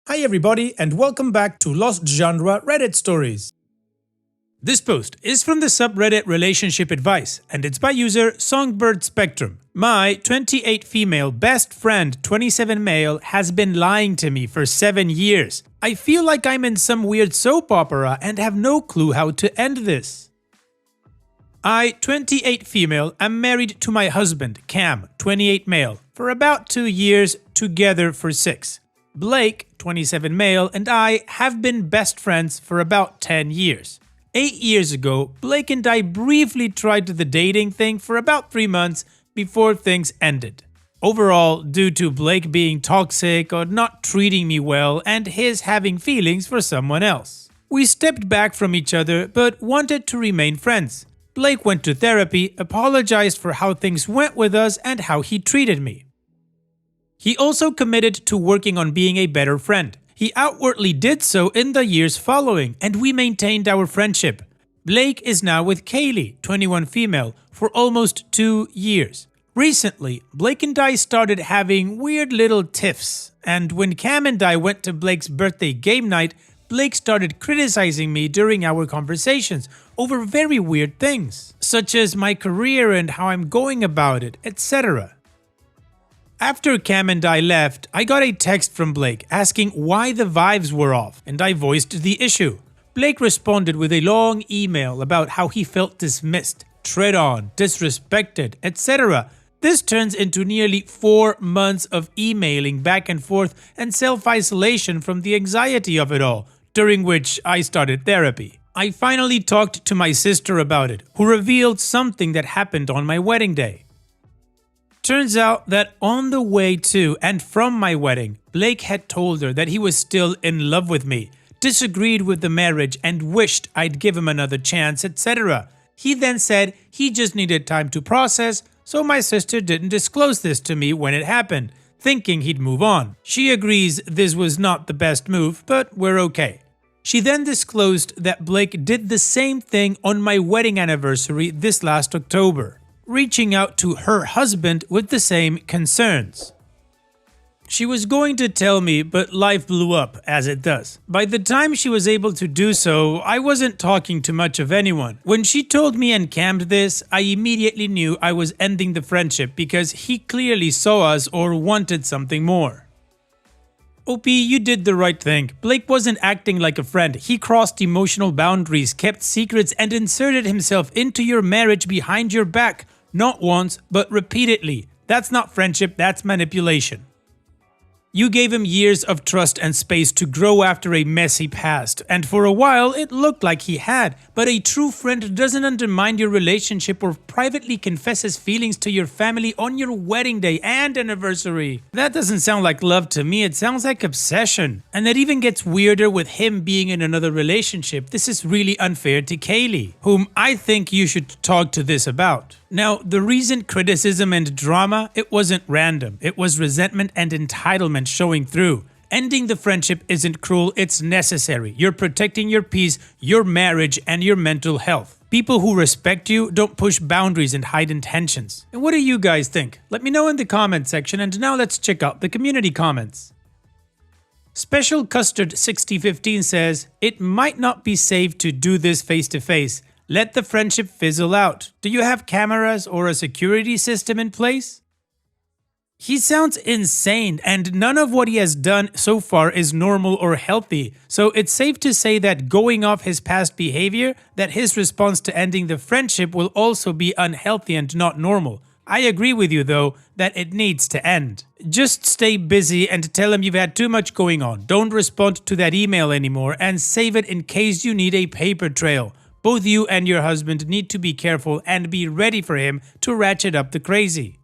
Hi everybody and welcome back to Lost Genre Reddit Stories. This post is from the subreddit Relationship Advice and it's by user Songbird Spectrum. My 28 female best friend 27 male has been lying to me for 7 years. I feel like I'm in some weird soap opera and have no clue how to end this. I, 28 female, am married to my husband, Cam, 28 male, for about 2 years, together for 6. Blake, 27 male, and I have been best friends for about 10 years. 8 years ago, Blake and I briefly tried the dating thing for about 3 months before things ended. Overall, due to Blake being toxic or not treating me well and his having feelings for someone else. We stepped back from each other but wanted to remain friends. Blake went to therapy, apologized for how things went with us and how he treated me. He also committed to working on being a better friend. He outwardly did so in the years following, and we maintained our friendship. Blake is now with Kaylee, 21 female, for almost 2 years. Recently, Blake and I started having weird little tiffs, and when Cam and I went to Blake's birthday game night, Blake started criticizing me during our conversations over very weird things, such as my career and how I'm going about it, etc. After Cam and I left, I got a text from Blake asking why the vibes were off, and I voiced the issue. Blake responded with a long email about how he felt dismissed, tread on, disrespected, etc. This turns into nearly 4 months of emailing back and forth and self-isolation from the anxiety of it all, during which I started therapy. I finally talked to my sister about it, who revealed something that happened on my wedding day. Turns out that on the way to and from my wedding, Blake had told her that he was still in love with me, disagreed with the marriage and wished I'd give him another chance, etc. He then said he just needed time to process, so my sister didn't disclose this to me when it happened, thinking he'd move on. She agrees this was not the best move, but we're okay. She then disclosed that Blake did the same thing on my wedding anniversary this last October, reaching out to her husband with the same concerns. She was going to tell me, but life blew up, as it does. By the time she was able to do so, I wasn't talking to much of anyone. When she told me and Cam'd this, I immediately knew I was ending the friendship because he clearly saw us or wanted something more. OP, you did the right thing. Blake wasn't acting like a friend. He crossed emotional boundaries, kept secrets, and inserted himself into your marriage behind your back. Not once, but repeatedly. That's not friendship, that's manipulation. You gave him years of trust and space to grow after a messy past, and for a while it looked like he had, but a true friend doesn't undermine your relationship or privately confess his feelings to your family on your wedding day and anniversary. That doesn't sound like love to me, it sounds like obsession. And it even gets weirder with him being in another relationship. This is really unfair to Kaylee, whom I think you should talk to this about. Now, the recent criticism and drama, it wasn't random. It was resentment and entitlement showing through. Ending the friendship isn't cruel, it's necessary. You're protecting your peace, your marriage, and your mental health. People who respect you don't push boundaries and hide intentions. And what do you guys think? Let me know in the comment section, and now let's check out the community comments. Special Custard 6015 says, "It might not be safe to do this face to face. Let the friendship fizzle out. Do you have cameras or a security system in place?" He sounds insane, and none of what he has done so far is normal or healthy, so it's safe to say that going off his past behavior, that his response to ending the friendship will also be unhealthy and not normal. I agree with you though, that it needs to end. Just stay busy and tell him you've had too much going on. Don't respond to that email anymore and save it in case you need a paper trail. Both you and your husband need to be careful and be ready for him to ratchet up the crazy.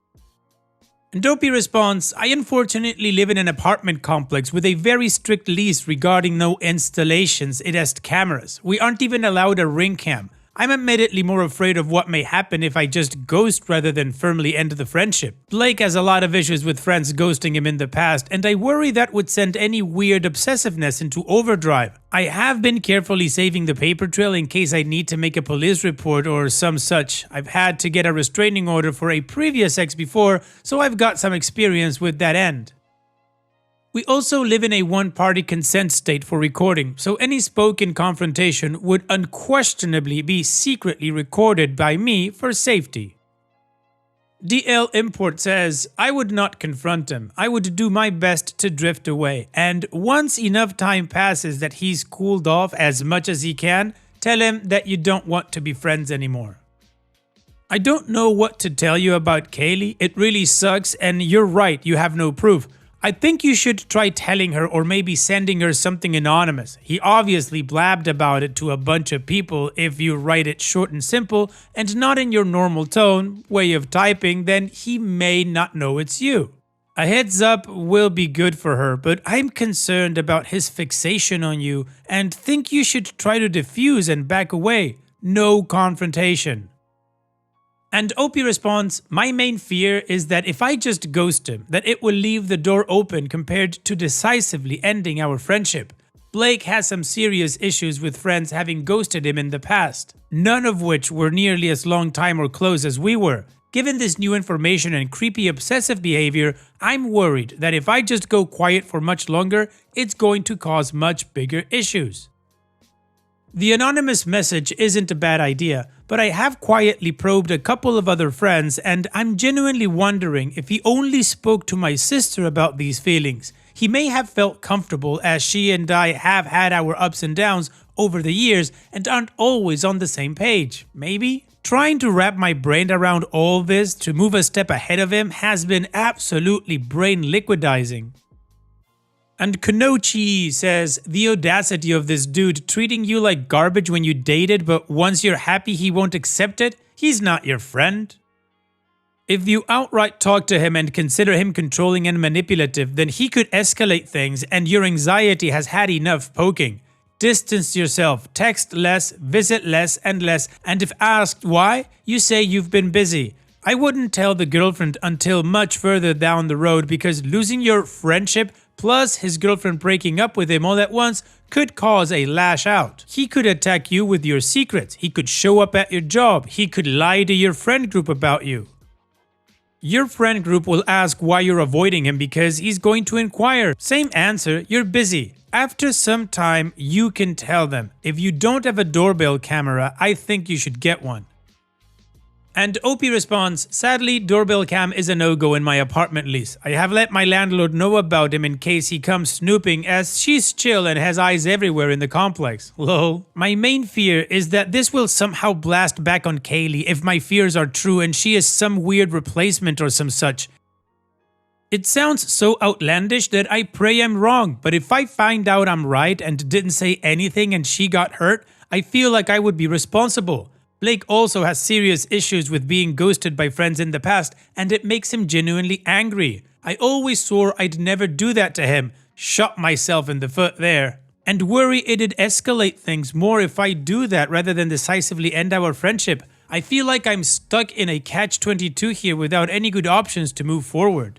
And Dopey responds, "I unfortunately live in an apartment complex with a very strict lease regarding no installations. It has cameras. We aren't even allowed a ring cam. I'm admittedly more afraid of what may happen if I just ghost rather than firmly end the friendship. Blake has a lot of issues with friends ghosting him in the past, and I worry that would send any weird obsessiveness into overdrive. I have been carefully saving the paper trail in case I need to make a police report or some such. I've had to get a restraining order for a previous ex before, so I've got some experience with that end." We also live in a one-party consent state for recording, so any spoken confrontation would unquestionably be secretly recorded by me for safety. DL Import says, I would not confront him. I would do my best to drift away, and once enough time passes that he's cooled off as much as he can, tell him that you don't want to be friends anymore. I don't know what to tell you about Kaylee. It really sucks, and you're right, you have no proof. I think you should try telling her or maybe sending her something anonymous. He obviously blabbed about it to a bunch of people. If you write it short and simple and not in your normal tone, way of typing, then he may not know it's you. A heads up will be good for her, but I'm concerned about his fixation on you and think you should try to diffuse and back away. No confrontation. And Opie responds, my main fear is that if I just ghost him, that it will leave the door open compared to decisively ending our friendship. Blake has some serious issues with friends having ghosted him in the past, none of which were nearly as long time or close as we were. Given this new information and creepy obsessive behavior, I'm worried that if I just go quiet for much longer, it's going to cause much bigger issues. The anonymous message isn't a bad idea, but I have quietly probed a couple of other friends and I'm genuinely wondering if he only spoke to my sister about these feelings. He may have felt comfortable as she and I have had our ups and downs over the years and aren't always on the same page. Maybe? Trying to wrap my brain around all this to move a step ahead of him has been absolutely brain liquidizing. And Konochi says, the audacity of this dude treating you like garbage when you dated, but once you're happy he won't accept it, he's not your friend. If you outright talk to him and consider him controlling and manipulative, then he could escalate things and your anxiety has had enough poking. Distance yourself, text less, visit less, and if asked why, you say you've been busy. I wouldn't tell the girlfriend until much further down the road because losing your friendship plus his girlfriend breaking up with him all at once could cause a lash out. He could attack you with your secrets. He could show up at your job. He could lie to your friend group about you. Your friend group will ask why you're avoiding him because he's going to inquire. Same answer, you're busy. After some time, you can tell them. If you don't have a doorbell camera, I think you should get one. And Opie responds, sadly, doorbell cam is a no-go in my apartment lease. I have let my landlord know about him in case he comes snooping as she's chill and has eyes everywhere in the complex. Lol. My main fear is that this will somehow blast back on Kaylee if my fears are true and she is some weird replacement or some such. It sounds so outlandish that I pray I'm wrong, but if I find out I'm right and didn't say anything and she got hurt, I feel like I would be responsible. Blake also has serious issues with being ghosted by friends in the past, and it makes him genuinely angry. I always swore I'd never do that to him, shot myself in the foot there, and worry it'd escalate things more if I do that rather than decisively end our friendship. I feel like I'm stuck in a catch-22 here without any good options to move forward.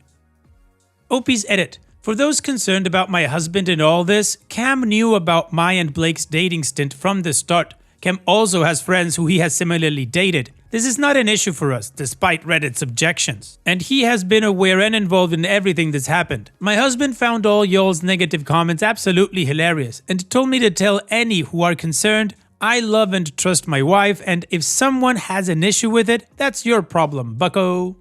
Opie's edit. For those concerned about my husband and all this, Cam knew about my and Blake's dating stint from the start. Cam also has friends who he has similarly dated. This is not an issue for us, despite Reddit's objections. And he has been aware and involved in everything that's happened. My husband found all y'all's negative comments absolutely hilarious and told me to tell any who are concerned, I love and trust my wife, and if someone has an issue with it, that's your problem, bucko.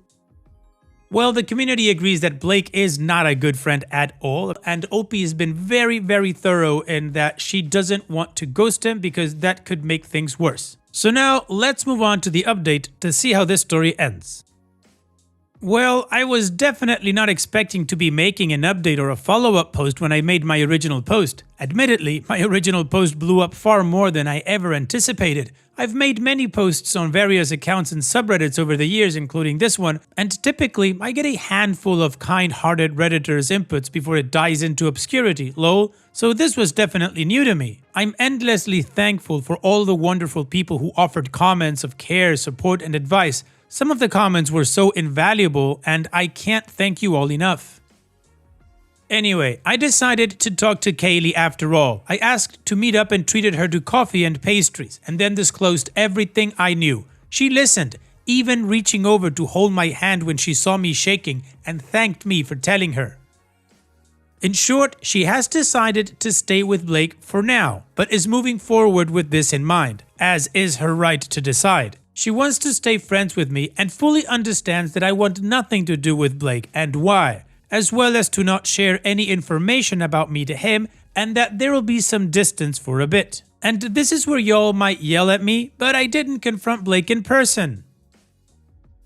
Well, the community agrees that Blake is not a good friend at all, and Opie has been very thorough in that she doesn't want to ghost him because that could make things worse. So now, let's move on to the update to see how this story ends. Well, I was definitely not expecting to be making an update or a follow-up post when I made my original post. Admittedly, my original post blew up far more than I ever anticipated. I've made many posts on various accounts and subreddits over the years, including this one, and typically I get a handful of kind-hearted Redditors' inputs before it dies into obscurity, lol, so this was definitely new to me. I'm endlessly thankful for all the wonderful people who offered comments of care, support, and advice. Some of the comments were so invaluable, and I can't thank you all enough. Anyway, I decided to talk to Kaylee after all. I asked to meet up and treated her to coffee and pastries, and then disclosed everything I knew. She listened, even reaching over to hold my hand when she saw me shaking, and thanked me for telling her. In short, she has decided to stay with Blake for now, but is moving forward with this in mind, as is her right to decide. She wants to stay friends with me and fully understands that I want nothing to do with Blake and why, as well as to not share any information about me to him, and that there will be some distance for a bit. And this is where y'all might yell at me, but I didn't confront Blake in person.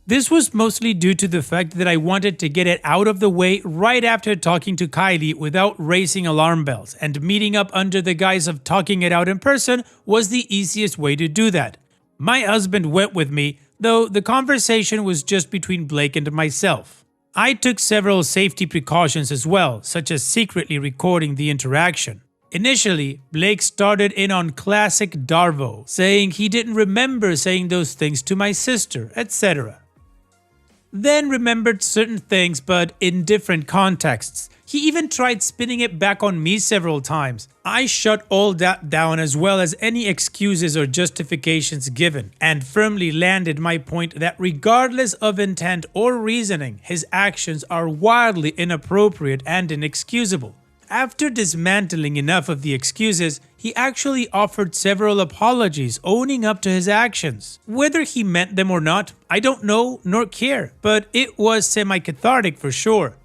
This was mostly due to the fact that I wanted to get it out of the way right after talking to Kylie without raising alarm bells, and meeting up under the guise of talking it out in person was the easiest way to do that. My husband went with me, though the conversation was just between Blake and myself. I took several safety precautions as well, such as secretly recording the interaction. Initially, Blake started in on classic Darvo, saying he didn't remember saying those things to my sister, etc. Then remembered certain things but in different contexts. He even tried spinning it back on me several times. I shut all that down as well as any excuses or justifications given, and firmly landed my point that regardless of intent or reasoning, his actions are wildly inappropriate and inexcusable. After dismantling enough of the excuses, he actually offered several apologies owning up to his actions. Whether he meant them or not, I don't know nor care, but it was semi-cathartic for sure.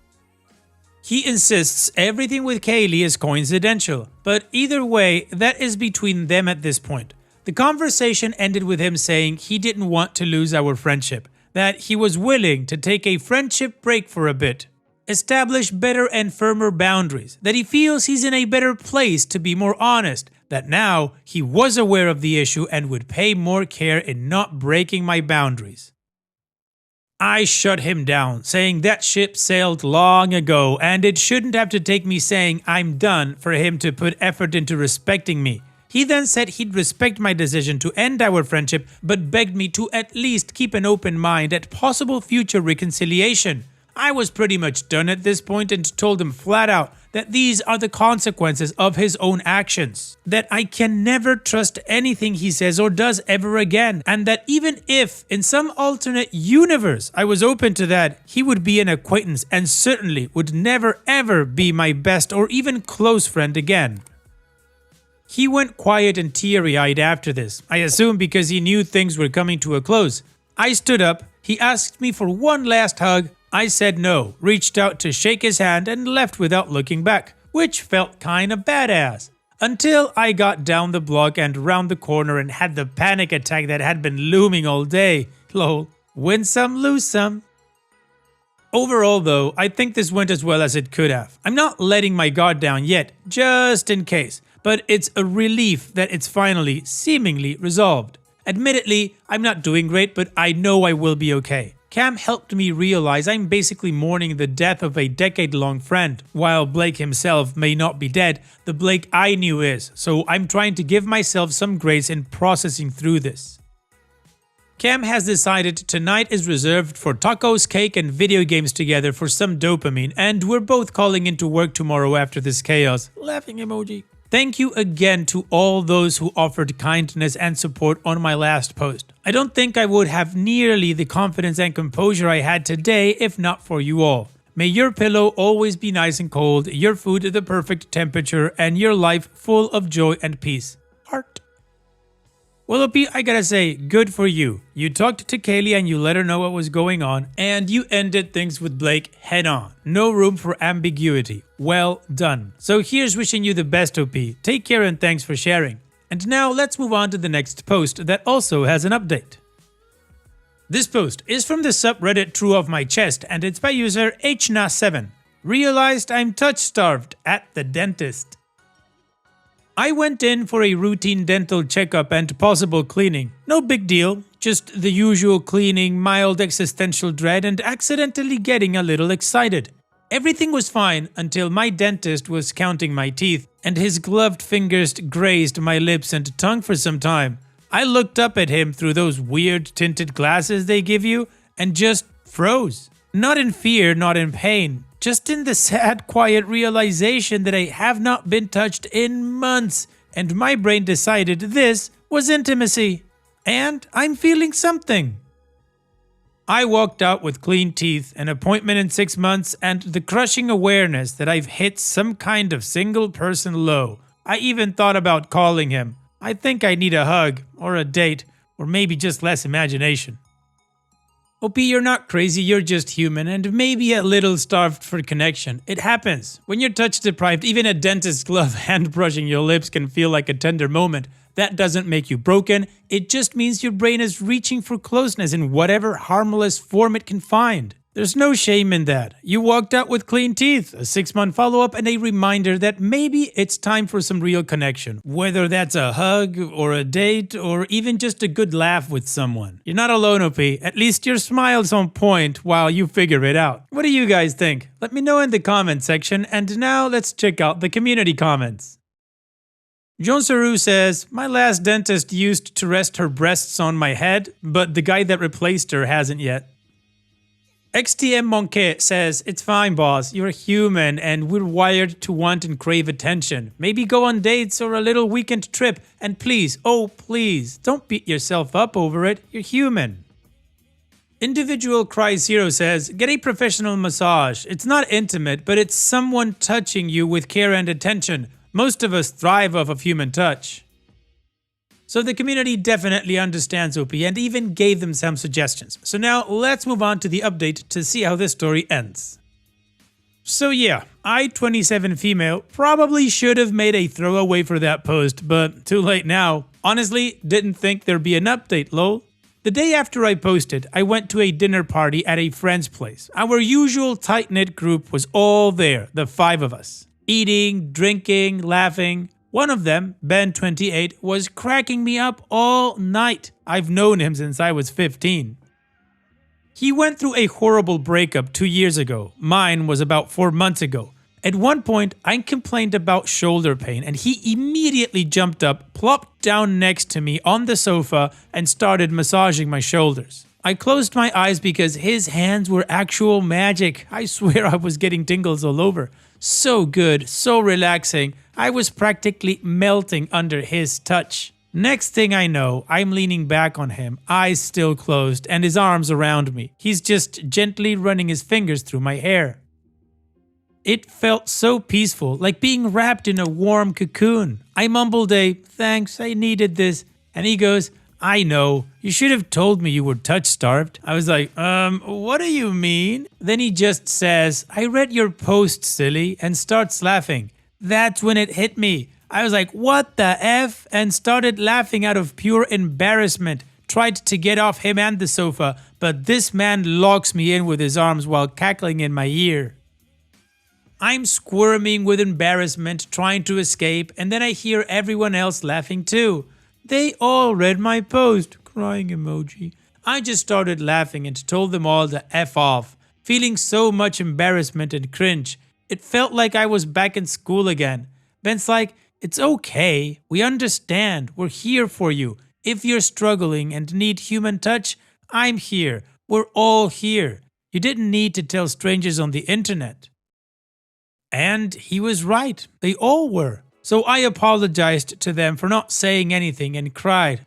He insists everything with Kaylee is coincidental, but either way, that is between them at this point. The conversation ended with him saying he didn't want to lose our friendship, that he was willing to take a friendship break for a bit, establish better and firmer boundaries, that he feels he's in a better place to be more honest, that now he was aware of the issue and would pay more care in not breaking my boundaries. I shut him down, saying that ship sailed long ago and it shouldn't have to take me saying I'm done for him to put effort into respecting me. He then said he'd respect my decision to end our friendship, but begged me to at least keep an open mind at possible future reconciliation. I was pretty much done at this point and told him flat out that these are the consequences of his own actions, that I can never trust anything he says or does ever again, and that even if in some alternate universe I was open to that, he would be an acquaintance and certainly would never ever be my best or even close friend again. He went quiet and teary-eyed after this, I assume because he knew things were coming to a close. I stood up, he asked me for one last hug. I said no, reached out to shake his hand and left without looking back, which felt kinda badass. Until I got down the block and round the corner and had the panic attack that had been looming all day. Lol. Win some, lose some. Overall though, I think this went as well as it could have. I'm not letting my guard down yet, just in case, but it's a relief that it's finally, seemingly resolved. Admittedly, I'm not doing great, but I know I will be okay. Cam helped me realize I'm basically mourning the death of a decade-long friend. While Blake himself may not be dead, the Blake I knew is, so I'm trying to give myself some grace in processing through this. Cam has decided tonight is reserved for tacos, cake, and video games together for some dopamine, and we're both calling into work tomorrow after this chaos. Laughing emoji. Thank you again to all those who offered kindness and support on my last post. I don't think I would have nearly the confidence and composure I had today if not for you all. May your pillow always be nice and cold, your food the perfect temperature, and your life full of joy and peace. Heart. Well, OP, I gotta say, good for you. You talked to Kaylee and you let her know what was going on, and you ended things with Blake head on. No room for ambiguity. Well done. So here's wishing you the best, OP. Take care and thanks for sharing. And now let's move on to the next post that also has an update. This post is from the subreddit True of My Chest, and it's by user HNA7. Realized I'm touch-starved at the dentist. I went in for a routine dental checkup and possible cleaning. No big deal, just the usual cleaning, mild existential dread, and accidentally getting a little excited. Everything was fine until my dentist was counting my teeth, and his gloved fingers grazed my lips and tongue for some time. I looked up at him through those weird tinted glasses they give you, and just froze. Not in fear, not in pain. Just in the sad, quiet realization that I have not been touched in months, and my brain decided this was intimacy. And I'm feeling something. I walked out with clean teeth, an appointment in 6 months, and the crushing awareness that I've hit some kind of single person low. I even thought about calling him. I think I need a hug, or a date, or maybe just less imagination. OP, you're not crazy, you're just human and maybe a little starved for connection. It happens. When you're touch deprived, even a dentist's glove hand brushing your lips can feel like a tender moment. That doesn't make you broken, it just means your brain is reaching for closeness in whatever harmless form it can find. There's no shame in that. You walked out with clean teeth, a 6-month follow-up, and a reminder that maybe it's time for some real connection. Whether that's a hug, or a date, or even just a good laugh with someone. You're not alone, OP. At least your smile's on point while you figure it out. What do you guys think? Let me know in the comment section, and now let's check out the community comments. John Saru says, my last dentist used to rest her breasts on my head, but the guy that replaced her hasn't yet. XTM Monkey says, it's fine boss, you're human and we're wired to want and crave attention. Maybe go on dates or a little weekend trip and please, oh please, don't beat yourself up over it, you're human. Individual Cry Zero says, get a professional massage. It's not intimate, but it's someone touching you with care and attention. Most of us thrive off of human touch. So the community definitely understands OP and even gave them some suggestions. So now let's move on to the update to see how this story ends. So yeah, I, 27 female, probably should have made a throwaway for that post, but too late now. Honestly, didn't think there'd be an update, lol. The day after I posted, I went to a dinner party at a friend's place. Our usual tight-knit group was all there, the 5 of us. Eating, drinking, laughing. One of them, Ben 28, was cracking me up all night. I've known him since I was 15. He went through a horrible breakup 2 years ago. Mine was about 4 months ago. At one point, I complained about shoulder pain and he immediately jumped up, plopped down next to me on the sofa and started massaging my shoulders. I closed my eyes because his hands were actual magic. I swear I was getting tingles all over. So good, so relaxing. I was practically melting under his touch. Next thing I know, I'm leaning back on him, eyes still closed, and his arms around me. He's just gently running his fingers through my hair. It felt so peaceful, like being wrapped in a warm cocoon. I mumbled a, thanks, I needed this, and he goes, I know, you should have told me you were touch-starved. I was like, what do you mean? Then he just says, I read your post, silly, and starts laughing. That's when it hit me. I was like, what the F? And started laughing out of pure embarrassment. Tried to get off him and the sofa, but this man locks me in with his arms while cackling in my ear. I'm squirming with embarrassment, trying to escape, and then I hear everyone else laughing too. They all read my post, crying emoji. I just started laughing and told them all to F off, feeling so much embarrassment and cringe. It felt like I was back in school again. Ben's like, it's okay, we understand, we're here for you. If you're struggling and need human touch, I'm here. We're all here. You didn't need to tell strangers on the internet. And he was right, they all were. So I apologized to them for not saying anything and cried,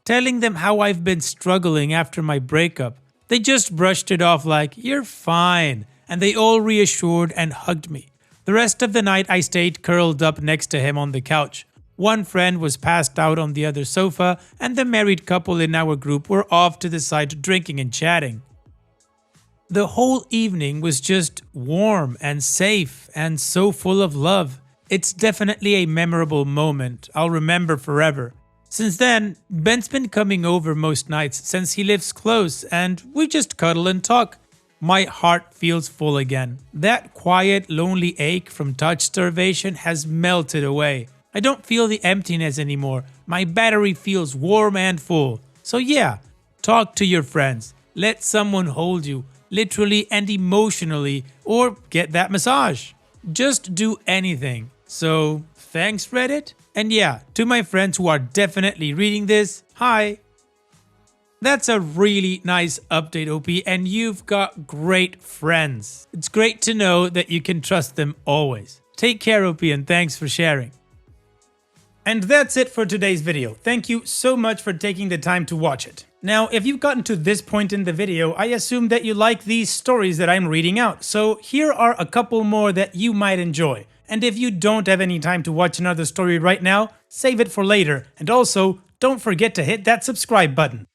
telling them how I've been struggling after my breakup. They just brushed it off like, you're fine, and they all reassured and hugged me. The rest of the night I stayed curled up next to him on the couch. One friend was passed out on the other sofa, and the married couple in our group were off to the side drinking and chatting. The whole evening was just warm and safe and so full of love. It's definitely a memorable moment I'll remember forever. Since then, Ben's been coming over most nights since he lives close and we just cuddle and talk. My heart feels full again. That quiet, lonely ache from touch starvation has melted away. I don't feel the emptiness anymore. My battery feels warm and full. So yeah, talk to your friends. Let someone hold you, literally and emotionally, or get that massage. Just do anything. So, thanks Reddit. And yeah, to my friends who are definitely reading this, hi. That's a really nice update, OP, and you've got great friends. It's great to know that you can trust them always. Take care, OP, and thanks for sharing. And that's it for today's video. Thank you so much for taking the time to watch it. Now, if you've gotten to this point in the video, I assume that you like these stories that I'm reading out, so here are a couple more that you might enjoy. And if you don't have any time to watch another story right now, save it for later, and also, don't forget to hit that subscribe button.